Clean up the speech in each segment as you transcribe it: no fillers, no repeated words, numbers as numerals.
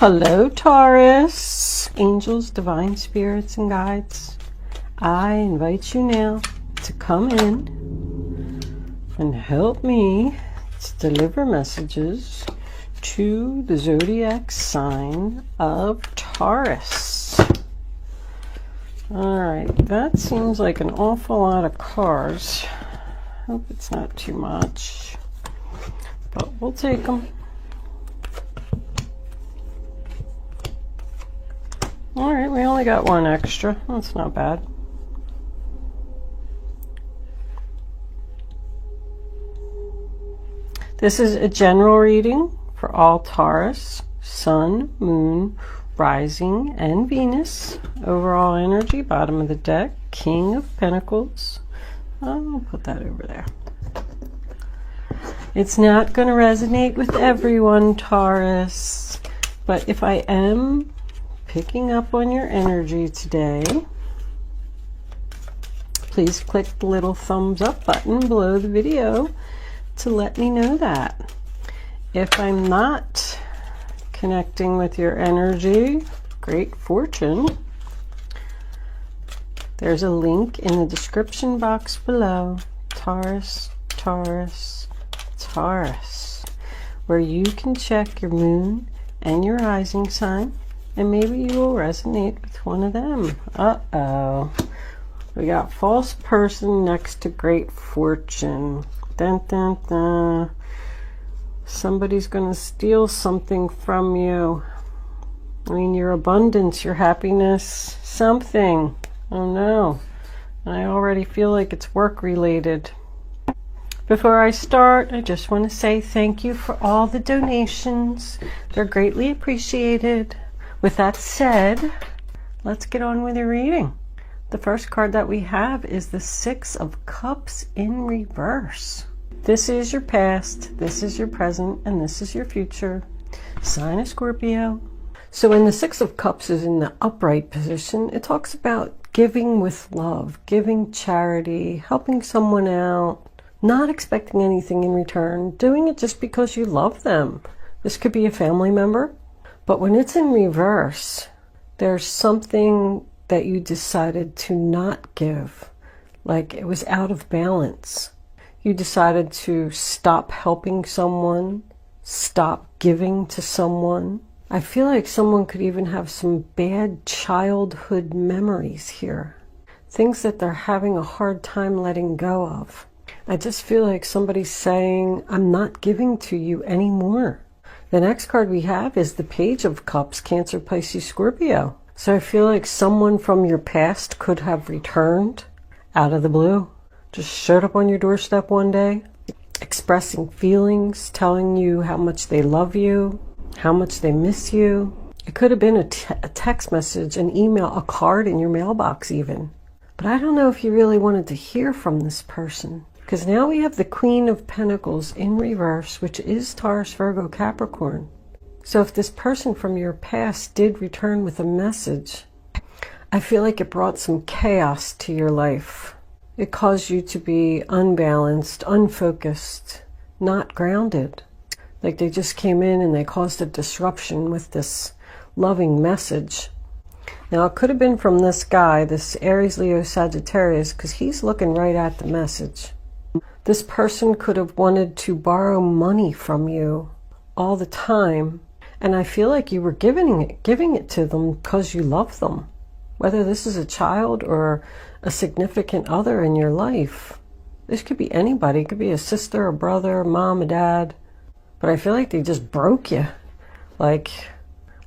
Hello, Taurus, angels, divine spirits, and guides. I invite you now to come in and help me to deliver messages to the zodiac sign of Taurus. All right, that seems like an awful lot of cards. Hope it's not too much, but we'll take them. All right, we only got one extra. That's not bad. This is a general reading for all Taurus, Sun, Moon, Rising, and Venus. Overall energy, bottom of the deck, King of Pentacles. I'll put that over there. It's not going to resonate with everyone, Taurus, but if I am picking up on your energy today, please click the little thumbs up button below the video to let me know that. If I'm not connecting with your energy, great fortune, there's a link in the description box below, Taurus, Taurus, Taurus, where you can check your moon and your rising sign, and maybe you will resonate with one of them. Uh-oh. We got false person next to great fortune. Dun, dun, dun. Somebody's going to steal something from you. I mean, your abundance, your happiness, something. Oh no. I already feel like it's work related. Before I start, I just want to say thank you for all the donations. They're greatly appreciated. With that said, let's get on with the reading. The first card that we have is the Six of Cups in reverse. This is your past, this is your present, and this is your future. Sign of Scorpio. So when the Six of Cups is in the upright position, it talks about giving with love, giving charity, helping someone out, not expecting anything in return, doing it just because you love them. This could be a family member. But when it's in reverse, there's something that you decided to not give, like it was out of balance. You decided to stop helping someone, stop giving to someone. I feel like someone could even have some bad childhood memories here, things that they're having a hard time letting go of. I just feel like somebody's saying, I'm not giving to you anymore. The next card we have is the Page of Cups, Cancer, Pisces, Scorpio. So I feel like someone from your past could have returned out of the blue. Just showed up on your doorstep one day, expressing feelings, telling you how much they love you, how much they miss you. It could have been a text message, an email, a card in your mailbox even. But I don't know if you really wanted to hear from this person. Because now we have the Queen of Pentacles in reverse, which is Taurus, Virgo, Capricorn. So if this person from your past did return with a message, I feel like it brought some chaos to your life. It caused you to be unbalanced, unfocused, not grounded. Like they just came in and they caused a disruption with this loving message. Now it could have been from this guy, this Aries, Leo, Sagittarius, because he's looking right at the message. This person could have wanted to borrow money from you all the time, and I feel like you were giving it to them because you love them. Whether this is a child or a significant other in your life. This could be anybody. It could be a sister, a brother, a mom, a dad. But I feel like they just broke you. Like,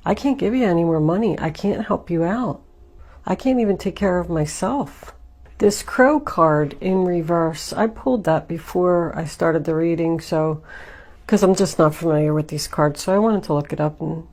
I can't give you any more money. I can't help you out. I can't even take care of myself. This Crow card in reverse, I pulled that before I started the reading, so because I'm just not familiar with these cards, so I wanted to look it up and,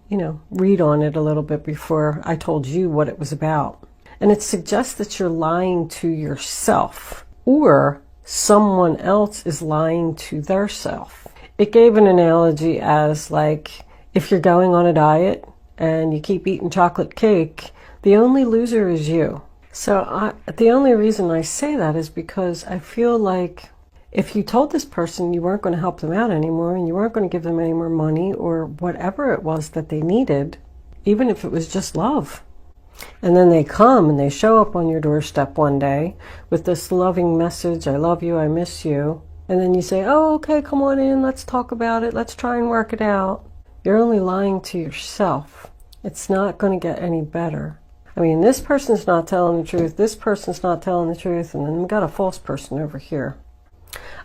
read on it a little bit before I told you what it was about. And it suggests that you're lying to yourself, or someone else is lying to their self. It gave an analogy as like, if you're going on a diet and you keep eating chocolate cake, the only loser is you. So the only reason I say that is because I feel like if you told this person you weren't going to help them out anymore and you weren't going to give them any more money or whatever it was that they needed, even if it was just love. And then they come and they show up on your doorstep one day with this loving message, I love you, I miss you. And then you say, oh, okay, come on in, let's talk about it, let's try and work it out. You're only lying to yourself. It's not going to get any better. I mean, this person's not telling the truth, this person's not telling the truth, and then we've got a false person over here.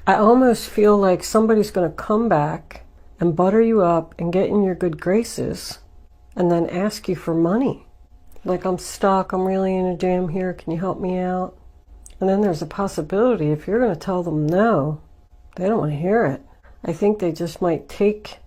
I almost feel like somebody's going to come back and butter you up and get in your good graces and then ask you for money. Like, I'm stuck, I'm really in a jam here, can you help me out? And then there's a possibility, if you're going to tell them no, they don't want to hear it. I think they just might take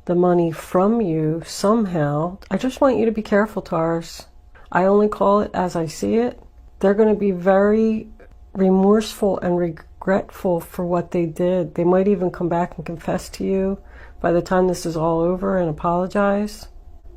the money from you somehow. I just want you to be careful, Taurus. I only call it as I see it. They're going to be very remorseful and regretful for what they did. They might even come back and confess to you by the time this is all over and apologize.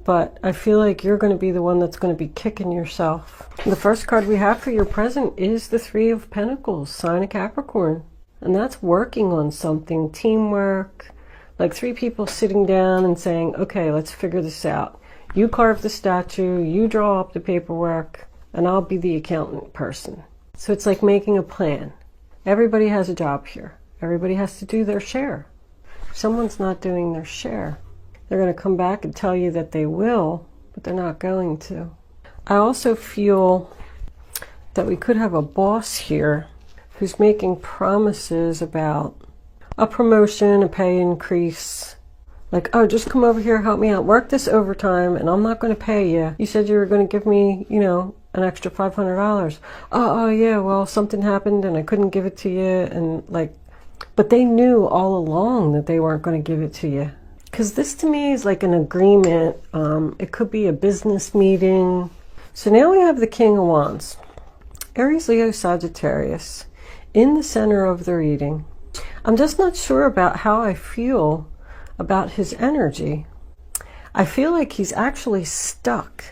But I feel like you're going to be the one that's going to be kicking yourself. The first card we have for your present is the Three of Pentacles, sign of Capricorn. And that's working on something, teamwork, like three people sitting down and saying, okay, let's figure this out. You carve the statue, you draw up the paperwork, and I'll be the accountant person. So it's like making a plan. Everybody has a job here. Everybody has to do their share. If someone's not doing their share, they're going to come back and tell you that they will, but they're not going to. I also feel that we could have a boss here who's making promises about a promotion, a pay increase. Like, oh, just come over here, help me out, work this overtime, and I'm not going to pay you. You said you were going to give me, you know, an extra $500. Oh, yeah, well, something happened and I couldn't give it to you. And like, but they knew all along that they weren't going to give it to you. Because this to me is like an agreement. It could be a business meeting. So now we have the King of Wands. Aries, Leo, Sagittarius in the center of the reading. I'm just not sure about how I feel about his energy. I feel like he's actually stuck.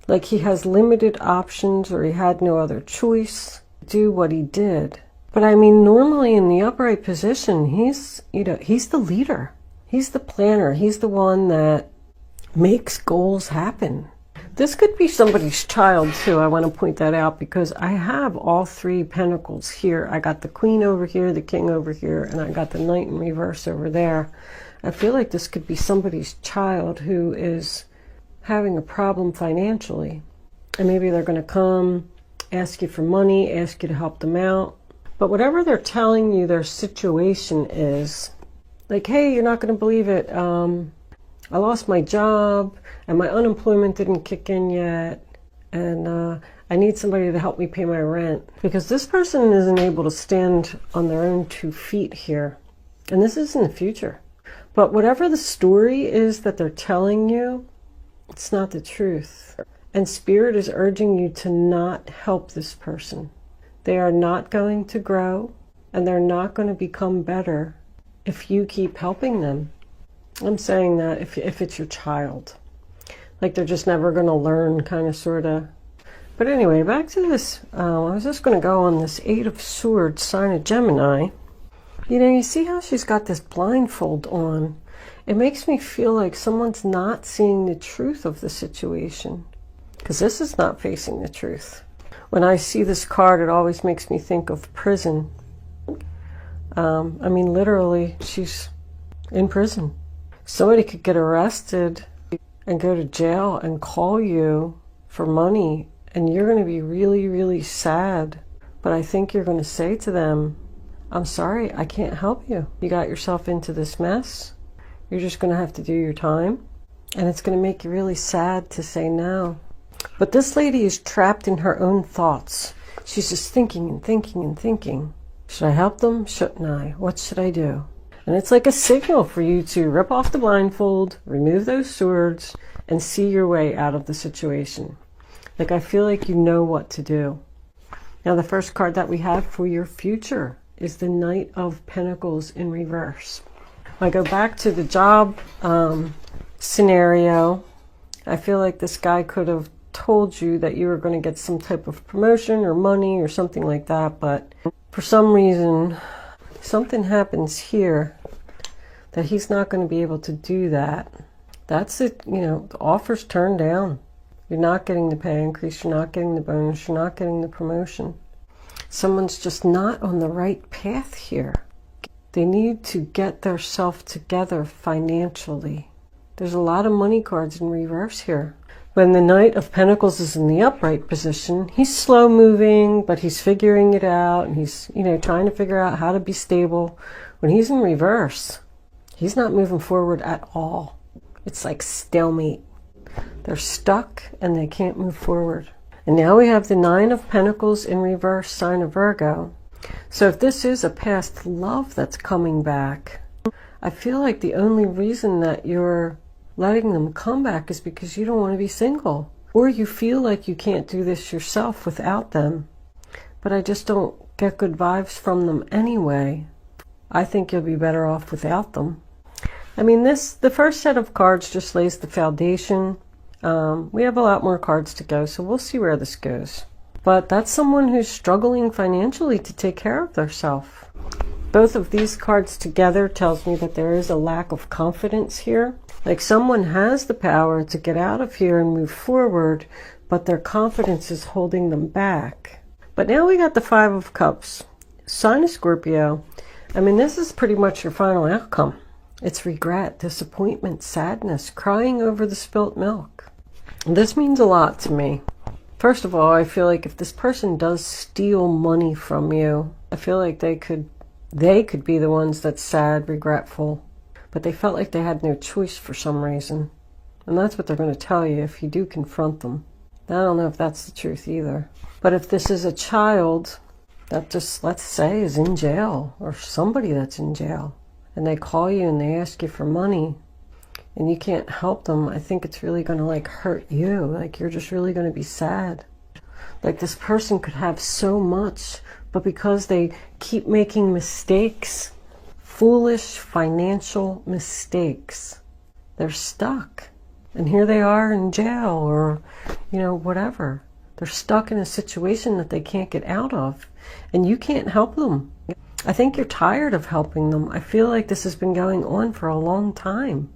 Like he has limited options or he had no other choice to do what he did. But I mean, normally in the upright position, he's the leader. He's the planner. He's the one that makes goals happen. This could be somebody's child too. I want to point that out because I have all three pentacles here. I got the Queen over here, the King over here, and I got the Knight in reverse over there. I feel like this could be somebody's child who is having a problem financially. And maybe they're going to come, ask you for money, ask you to help them out. But whatever they're telling you their situation is, like, hey, you're not going to believe it. I lost my job and my unemployment didn't kick in yet. And I need somebody to help me pay my rent. Because this person isn't able to stand on their own 2 feet here. And this is in the future. But whatever the story is that they're telling you, it's not the truth. And Spirit is urging you to not help this person. They are not going to grow and they're not going to become better if you keep helping them. I'm saying that if it's your child. Like they're just never going to learn, kind of, sort of. But anyway, back to this. I was just going to go on this 8 of Swords, sign of Gemini. You know, you see how she's got this blindfold on. It makes me feel like someone's not seeing the truth of the situation. Because this is not facing the truth. When I see this card, it always makes me think of prison. I mean, literally, she's in prison. Somebody could get arrested and go to jail and call you for money, and you're going to be really, really sad. But I think you're going to say to them, I'm sorry, I can't help you. You got yourself into this mess. You're just going to have to do your time. And it's going to make you really sad to say no. But this lady is trapped in her own thoughts. She's just thinking and thinking and thinking. Should I help them? Shouldn't I? What should I do? And it's like a signal for you to rip off the blindfold, remove those swords, and see your way out of the situation. Like, I feel like you know what to do. Now, the first card that we have for your future is the Knight of Pentacles in reverse. I go back to the job scenario. I feel like this guy could have told you that you were going to get some type of promotion or money or something like that, but for some reason something happens here that he's not going to be able to do that. That's it. You know, the offer's turned down. You're not getting the pay increase. You're not getting the bonus. You're not getting the promotion. Someone's just not on the right path here. They need to get their self together financially. There's a lot of money cards in reverse here. When the Knight of Pentacles is in the upright position, he's slow moving, but he's figuring it out, and he's, you know, trying to figure out how to be stable. When he's in reverse, he's not moving forward at all. It's like stalemate. They're stuck and they can't move forward. And now we have the Nine of Pentacles in reverse, sign of Virgo. So if this is a past love that's coming back, I feel like the only reason that you're letting them come back is because you don't want to be single, or you feel like you can't do this yourself without them. But I just don't get good vibes from them anyway. I think you'll be better off without them. I mean, the first set of cards just lays the foundation. We have a lot more cards to go, so we'll see where this goes. But that's someone who's struggling financially to take care of themselves. Both of these cards together tells me that there is a lack of confidence here. Like someone has the power to get out of here and move forward, but their confidence is holding them back. But now we got the Five of Cups. Sign of Scorpio. I mean, this is pretty much your final outcome. It's regret, disappointment, sadness, crying over the spilt milk. This means a lot to me. First of all, I feel like if this person does steal money from you, I feel like they could be the ones that's sad, regretful, but they felt like they had no choice for some reason. And that's what they're going to tell you if you do confront them. I don't know if that's the truth either. But if this is a child that just, let's say, is in jail, or somebody that's in jail, and they call you and they ask you for money, and you can't help them, I think it's really going to like hurt you. Like you're just really going to be sad. Like this person could have so much, but because they keep making mistakes, foolish financial mistakes, they're stuck. And here they are in jail, or, you know, whatever. They're stuck in a situation that they can't get out of, and you can't help them. I think you're tired of helping them. I feel like this has been going on for a long time.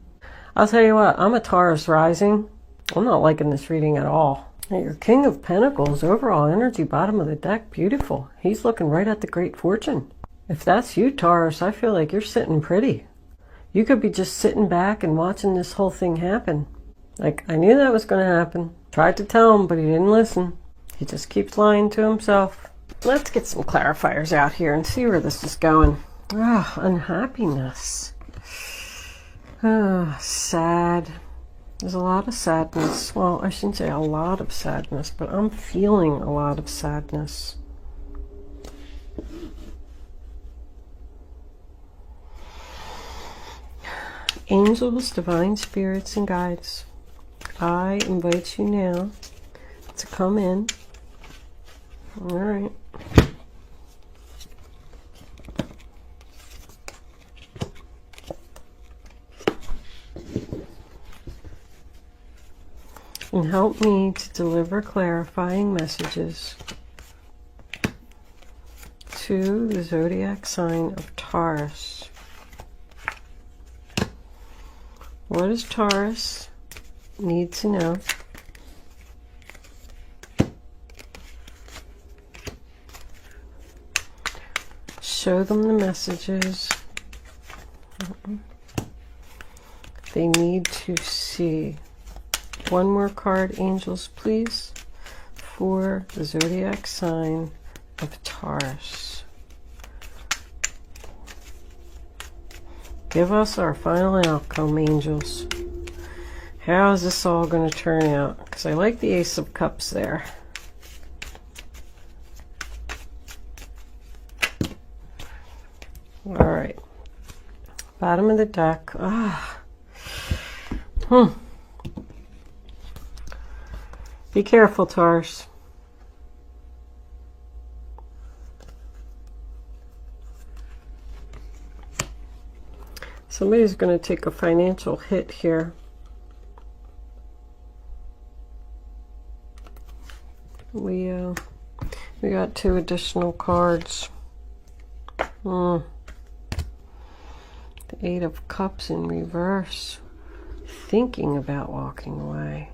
I'll tell you what, I'm a Taurus rising. I'm not liking this reading at all. Your King of Pentacles, overall energy, bottom of the deck, beautiful. He's looking right at the Great Fortune. If that's you, Taurus, I feel like you're sitting pretty. You could be just sitting back and watching this whole thing happen. Like, I knew that was going to happen. Tried to tell him, but he didn't listen. He just keeps lying to himself. Let's get some clarifiers out here and see where this is going. Ah, unhappiness. Ah, sad. There's a lot of sadness. Well, I shouldn't say a lot of sadness, but I'm feeling a lot of sadness. Angels, divine spirits, and guides, I invite you now to come in. All right. And help me to deliver clarifying messages to the zodiac sign of Taurus. What does Taurus need to know? Show them the messages they need to see. One more card, angels, please, for the zodiac sign of Taurus. Give us our final outcome, angels. How is this all going to turn out? Because I like the Ace of Cups there. All right. Bottom of the deck. Be careful, Taurus. Somebody's going to take a financial hit here. We got 2 additional cards. The 8 of Cups in reverse. thinking about walking away.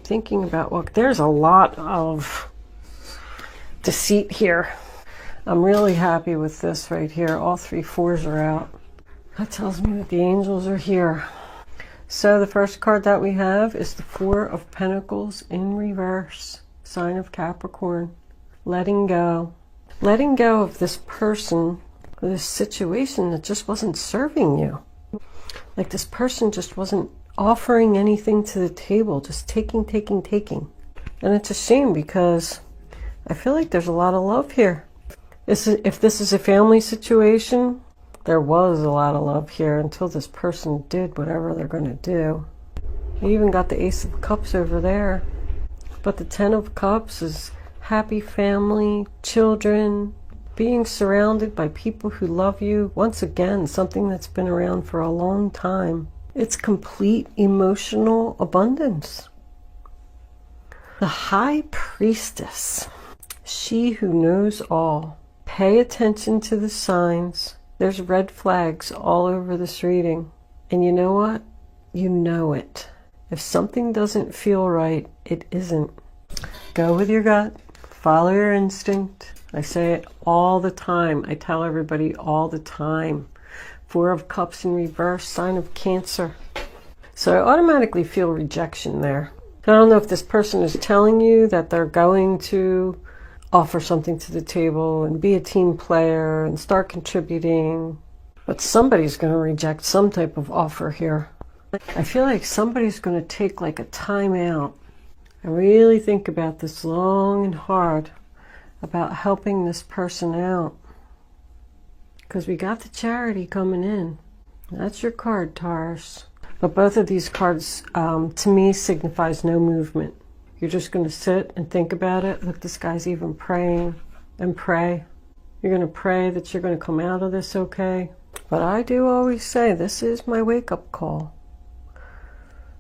Thinking about there's a lot of deceit here. I'm really happy with this right here. All 3 fours are out. That tells me that the angels are here. So the first card that we have is the 4 of Pentacles in reverse. Sign of Capricorn. Letting go. Letting go of this person, this situation that just wasn't serving you. Like this person just wasn't offering anything to the table, just taking. And it's a shame because I feel like there's a lot of love here. If this is a family situation, there was a lot of love here until this person did whatever they're going to do. You even got the Ace of Cups over there. But the 10 of Cups is happy family, children, being surrounded by people who love you. Once again, something that's been around for a long time. It's complete emotional abundance. The High Priestess, she who knows all. Pay attention to the signs. There's red flags all over this reading. And you know what? You know it. If something doesn't feel right, it isn't. Go with your gut. Follow your instinct. I say it all the time. I tell everybody all the time. 4 of Cups in reverse, sign of Cancer. So I automatically feel rejection there. I don't know if this person is telling you that they're going to offer something to the table and be a team player and start contributing, but somebody's going to reject some type of offer here. I feel like somebody's going to take like a time out and really think about this long and hard about helping this person out. Because we got the Charity coming in. That's your card, Taurus. But both of these cards, to me, signifies no movement. You're just going to sit and think about it. Look, this guy's even praying and pray. You're going to pray that you're going to come out of this okay. But I do always say, this is my wake-up call.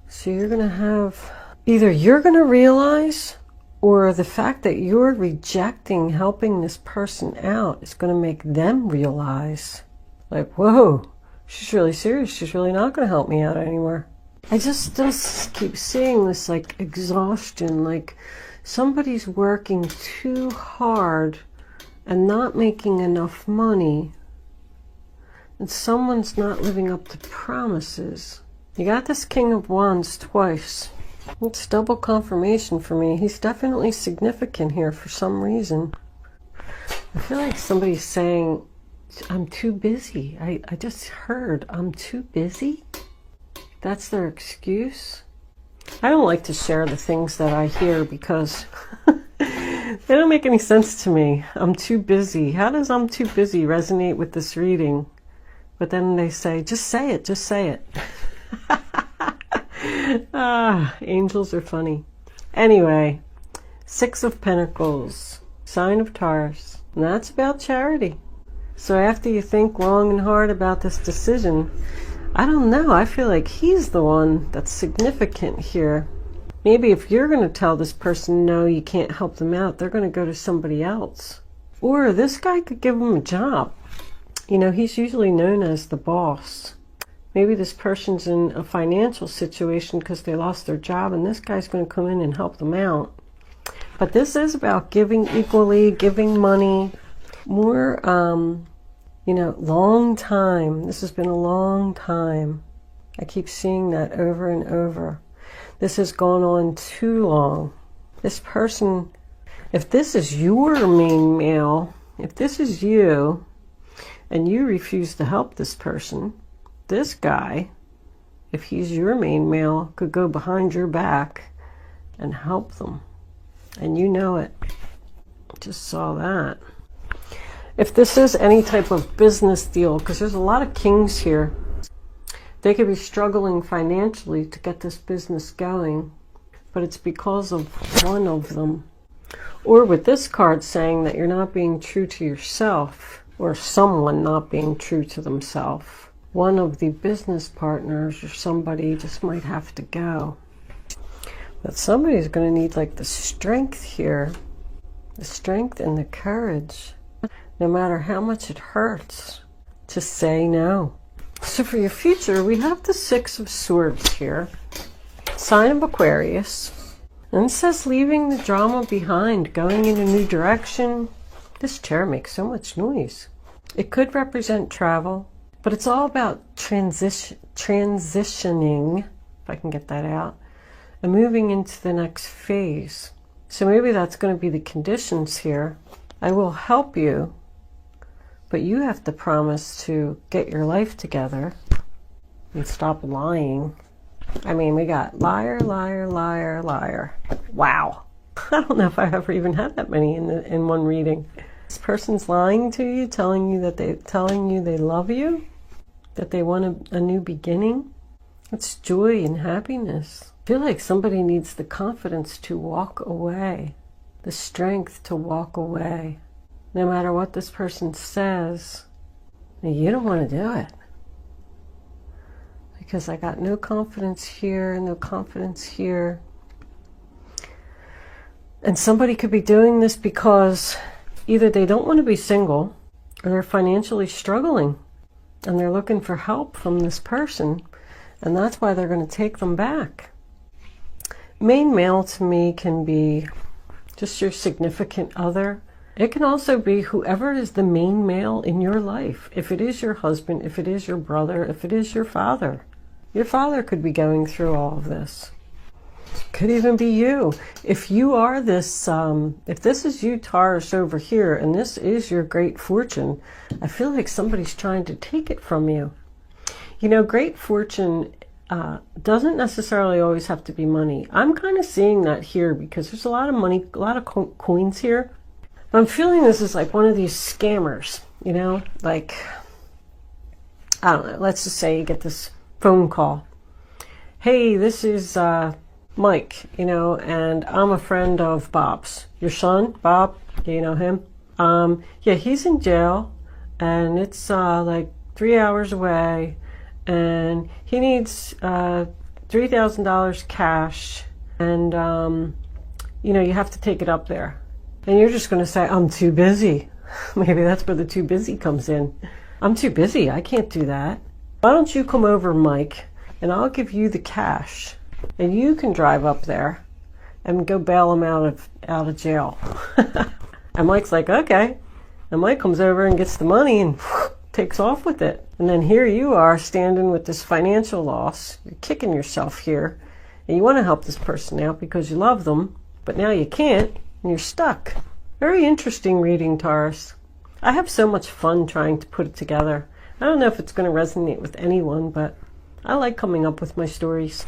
So you're going to have, either you're going to realize, or the fact that you're rejecting helping this person out is going to make them realize, like, whoa, she's really serious. She's really not going to help me out anymore. I just still keep seeing this like exhaustion, like somebody's working too hard and not making enough money, and someone's not living up to promises. You got this King of Wands twice. It's double confirmation for me. He's definitely significant here for some reason. I feel like somebody's saying, I'm too busy. I just heard, I'm too busy. That's their excuse. I don't like to share the things that I hear because they don't make any sense to me. I'm too busy. How does I'm too busy resonate with this reading? But then they say, just say it, just say it. Angels are funny. Anyway, 6 of Pentacles, sign of Taurus. And that's about charity. So after you think long and hard about this decision, I don't know, I feel like he's the one that's significant here. Maybe if you're going to tell this person, no, you can't help them out, they're going to go to somebody else. Or this guy could give them a job. You know, he's usually known as the boss. Maybe this person's in a financial situation because they lost their job, and this guy's going to come in and help them out. But this is about giving equally, giving money. More, you know, long time. This has been a long time. I keep seeing that over and over. This has gone on too long. This person, if this is your main male, if this is you, and you refuse to help this person, this guy, if he's your main male, could go behind your back and help them. And you know it. Just saw that. If this is any type of business deal, because there's a lot of kings here, they could be struggling financially to get this business going, but it's because of one of them. Or with this card saying that you're not being true to yourself, or someone not being true to themselves. One of the business partners or somebody just might have to go. But somebody's going to need like the strength here, the strength and the courage, no matter how much it hurts, to say no. So for your future, we have the 6 of Swords here. sign of Aquarius. And it says leaving the drama behind, going in a new direction. This chair makes so much noise. It could represent travel, but it's all about transitioning, if I can get that out, and moving into the next phase. So maybe that's going to be the conditions here. I will help you, but you have to promise to get your life together and stop lying. I mean, we got liar, liar, liar, liar. Wow. I don't know if I ever even had that many in one reading. This person's lying to you, telling you they love you, that they want a new beginning. It's joy and happiness. I feel like somebody needs the confidence to walk away, the strength to walk away. No matter what this person says, you don't want to do it. Because I got no confidence here, no confidence here. And somebody could be doing this because either they don't want to be single or they're financially struggling and they're looking for help from this person, and that's why they're going to take them back. Main male to me can be just your significant other. It can also be whoever is the main male in your life. If it is your husband, if it is your brother, if it is your father. Your father could be going through all of this. Could even be you. If you are this, if this is you, Taurus, over here, and this is your great fortune, I feel like somebody's trying to take it from you. You know, great fortune doesn't necessarily always have to be money. I'm kind of seeing that here because there's a lot of money, a lot of coins here. I'm feeling this is like one of these scammers, you know, like, I don't know, let's just say you get this phone call. Hey, this is Mike, you know, and I'm a friend of Bob's. Your son, Bob, do you know him? Yeah, he's in jail, and it's like 3 hours away, and he needs $3,000 cash, and you know, you have to take it up there. And you're just going to say, I'm too busy. Maybe that's where the too busy comes in. I'm too busy. I can't do that. Why don't you come over, Mike, and I'll give you the cash. And you can drive up there and go bail him out of jail. And Mike's like, okay. And Mike comes over and gets the money and takes off with it. And then here you are standing with this financial loss. You're kicking yourself here. And you want to help this person out because you love them. But now you can't. And you're stuck. Very interesting reading, Taurus. I have so much fun trying to put it together. I don't know if it's going to resonate with anyone, but I like coming up with my stories.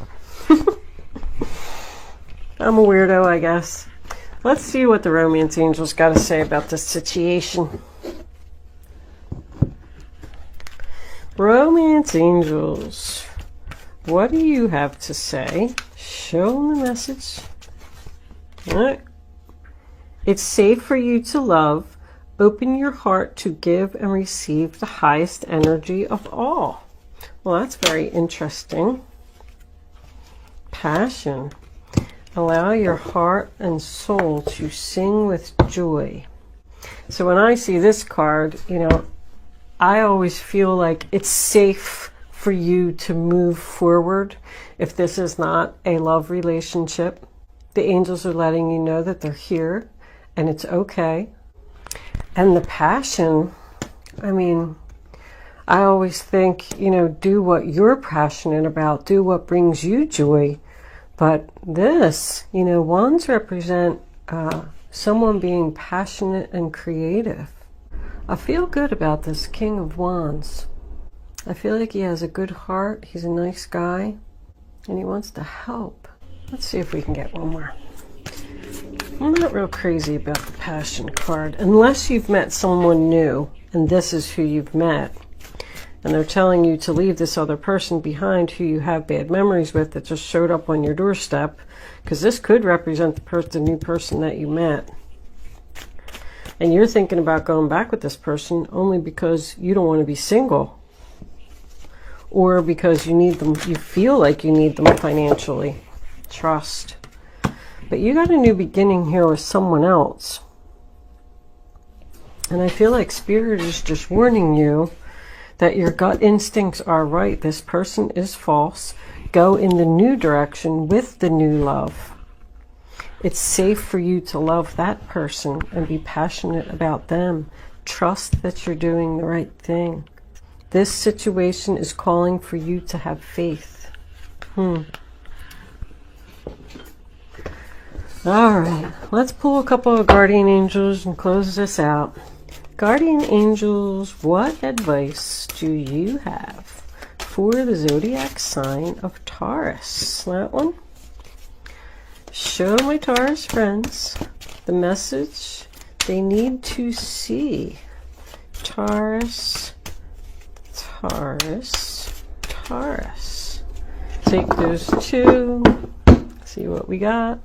I'm a weirdo, I guess. Let's see what the romance angels got to say about this situation. Romance angels, what do you have to say? Show them the message. All right. It's safe for you to love. Open your heart to give and receive the highest energy of all. Well, that's very interesting. Passion. Allow your heart and soul to sing with joy. So when I see this card, you know, I always feel like it's safe for you to move forward. If this is not a love relationship, the angels are letting you know that they're here and it's okay. And the passion, I mean, I always think, you know, do what you're passionate about, do what brings you joy. But this, you know, wands represent someone being passionate and creative. I feel good about this King of Wands. I feel like he has a good heart, he's a nice guy, and he wants to help. Let's see if we can get one more. I'm not real crazy about the passion card, unless you've met someone new, and this is who you've met. And they're telling you to leave this other person behind who you have bad memories with that just showed up on your doorstep, because this could represent the new person that you met. And you're thinking about going back with this person only because you don't want to be single, or because you need them, you feel like you need them financially. Trust. But you got a new beginning here with someone else. And I feel like Spirit is just warning you that your gut instincts are right. This person is false. go in the new direction with the new love. It's safe for you to love that person and be passionate about them. Trust that you're doing the right thing. This situation is calling for you to have faith. All right, let's pull a couple of guardian angels and close this out. Guardian angels, what advice do you have for the zodiac sign of Taurus? That one. Show my Taurus friends the message they need to see. Taurus, Taurus, Taurus. Take those two. See what we got.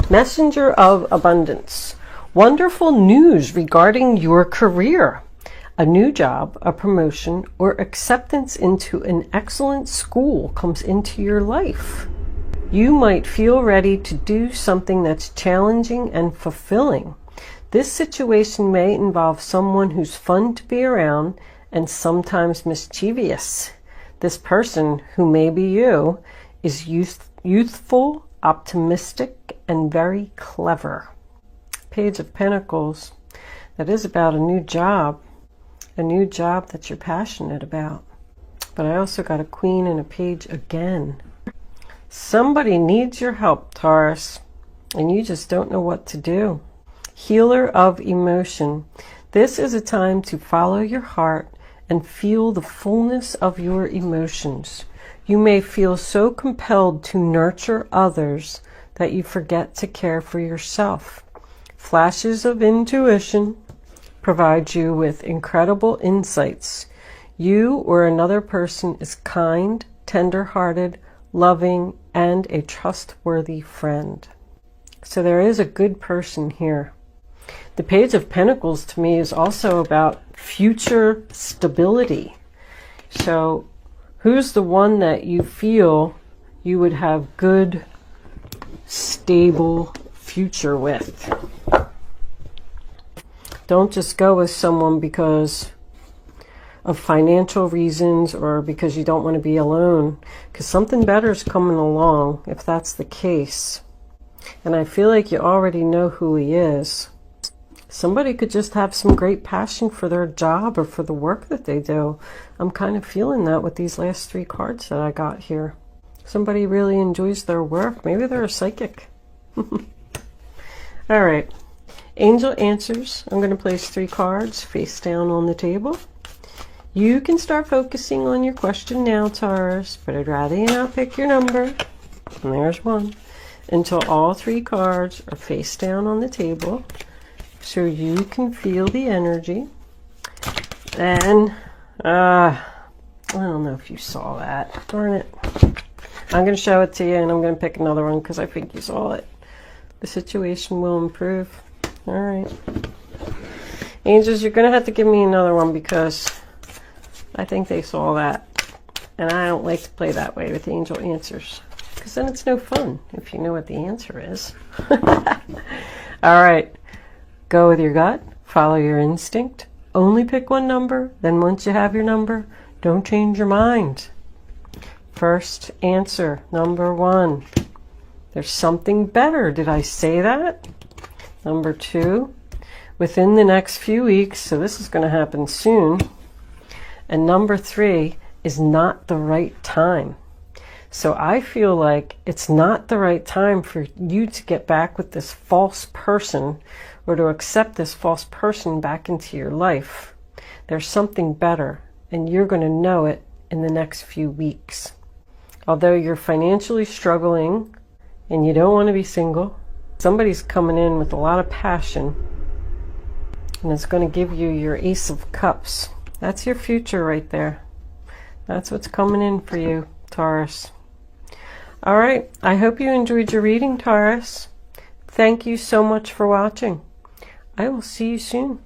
Messenger of abundance. Wonderful news regarding your career. A new job, a promotion, or acceptance into an excellent school comes into your life. You might feel ready to do something that's challenging and fulfilling. This situation may involve someone who's fun to be around and sometimes mischievous. This person, who may be you, is youthful, optimistic, and very clever. Page of Pentacles. That is about a new job that you're passionate about. But I also got a Queen and a Page again. Somebody needs your help, Taurus, and you just don't know what to do. Healer of emotion. This is a time to follow your heart and feel the fullness of your emotions. You may feel so compelled to nurture others that you forget to care for yourself. Flashes of intuition provide you with incredible insights. You or another person is kind, tender-hearted, loving, and a trustworthy friend. So there is a good person here. The Page of Pentacles to me is also about future stability. So who's the one that you feel you would have good, stable future with? Don't just go with someone because of financial reasons or because you don't want to be alone, because something better is coming along if that's the case. And I feel like you already know who he is. Somebody could just have some great passion for their job or for the work that they do. I'm kind of feeling that with these last three cards that I got here. Somebody really enjoys their work. Maybe they're a psychic. All right. Angel answers. I'm going to place 3 cards face down on the table. You can start focusing on your question now, Taurus, but I'd rather you not pick your number. And there's one. Until all 3 cards are face down on the table, so you can feel the energy. And I don't know if you saw that. Darn it. I'm going to show it to you, and I'm going to pick another one because I think you saw it. The situation will improve. All right. Angels, you're going to have to give me another one because I think they saw that. And I don't like to play that way with angel answers, because then it's no fun if you know what the answer is. All right. Go with your gut. Follow your instinct. Only pick one number. Then once you have your number, don't change your mind. First answer, number 1. There's something better. Did I say that? Number 2, within the next few weeks, so this is going to happen soon. And number 3 is not the right time. So I feel like it's not the right time for you to get back with this false person or to accept this false person back into your life. There's something better, and you're going to know it in the next few weeks. Although you're financially struggling and you don't want to be single, somebody's coming in with a lot of passion, and it's going to give you your Ace of Cups. That's your future right there. That's what's coming in for you, Taurus. All right. I hope you enjoyed your reading, Taurus. Thank you so much for watching. I will see you soon.